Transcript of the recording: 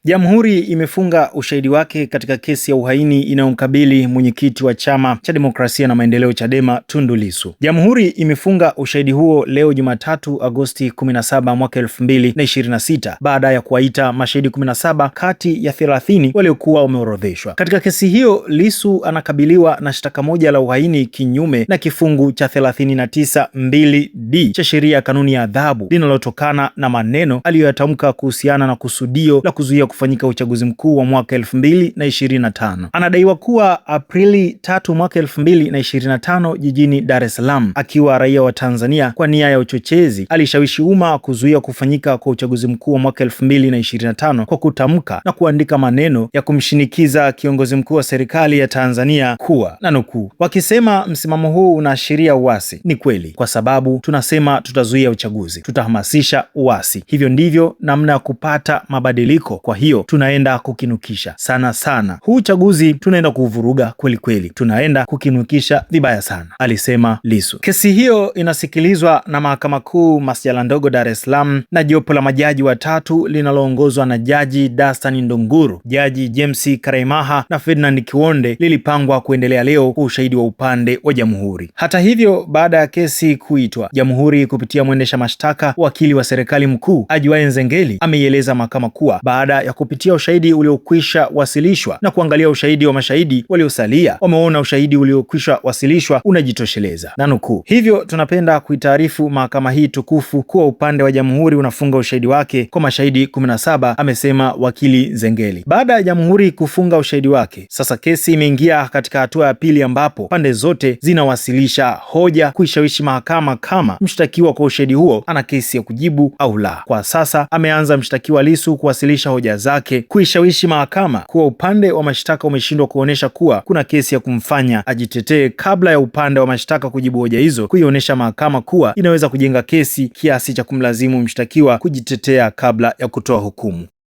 Jamhuri imefunga ushahidi wake katika kesi ya uhaini inayomkabili mwenyekiti wa Chama cha Demokrasia na Maendeleo Chadema, Tundu Lissu. Jamhuri imefunga ushahidi huo leo Jumatatu Agosti 17 mwaka 2026 baada ya kuwaita mashahidi 17 kati ya 30 waliokuwa wameorodheshwa. Katika kesi hiyo, Lissu anakabiliwa na shtaka moja la uhaini kinyume na kifungu cha 39(2)(d) cha sheria ya kanuni ya adhabu linalotokana na maneno aliyoyatamka kuhusiana na kusudio la kuzuia kufanyika uchaguzi mkuu wa mwaka 2025. Anadaiwa kuwa Aprili 3 mwaka 2025 jijini Dar es Salaam, akiwa raia wa Tanzania, kwa nia ya uchochezi alishawishi umma kuzuia kufanyika kwa uchaguzi mkuu wa mwaka 2025 kwa kutamka na kuandika maneno ya kumshinikiza kiongozi mkuu wa serikali ya Tanzania kuwa, na nukuu, wakisema msimamo huu unaashiria uasi. Ni kweli, kwa sababu tunasema tutazuia uchaguzi, tutahamasisha uasi. Hivyo ndivyo namna ya kupata mabadiliko. Kwa hiyo tunaenda kukinukisha sana. Huu uchaguzi tunaenda kuvuruga kweli, tunaenda kukinukisha vibaya sana, alisema Lissu. Kesi hiyo inasikilizwa na Mahakama Kuu Masjala Ndogo Dar es Salaam, na jopo la majaji watatu linaloongozwa na Jaji Dastan Ndunguru, Jaji James Karaimaha na Ferdinand Kiwonde lilipangwa kuendelea leo kwa ushahidi wa upande wa Jamhuri. Hata hivyo, baada ya kesi kuitwa, Jamhuri kupitia mwendesha mashtaka, wakili wa serikali mkuu Ajuaye Nzengeli, ameieleza mahakama kuwa baada ya kupitia ushahidi uliokwisha wasilishwa na kuangalia ushahidi wa mashahidi waliosalia, wameona ushahidi uliokwisha wasilishwa unajitosheleza, na nukuu, hivyo tunapenda kuitaarifu mahakama hii tukufu kuwa upande wa Jamhuri unafunga ushahidi wake kwa mashahidi 17, amesema wakili Nzengeli. Baada ya Jamhuri kufunga ushahidi wake, sasa kesi imeingia katika hatua ya pili, ambapo pande zote zinawasilisha hoja kuishawishi mahakama kama mshtakiwa kwa ushahidi huo ana kesi ya kujibu au la. Kwa sasa ameanza mshtakiwa Lissu kuwasilisha hoja zake kuishawishi mahakama kuwa upande wa mashtaka umeshindwa kuonesha kuwa kuna kesi ya kumfanya ajitetee, kabla ya upande wa mashtaka kujibu hoja hizo kuionyesha mahakama kuwa inaweza kujenga kesi kiasi cha kumlazimu mshtakiwa kujitetea kabla ya kutoa hukumu.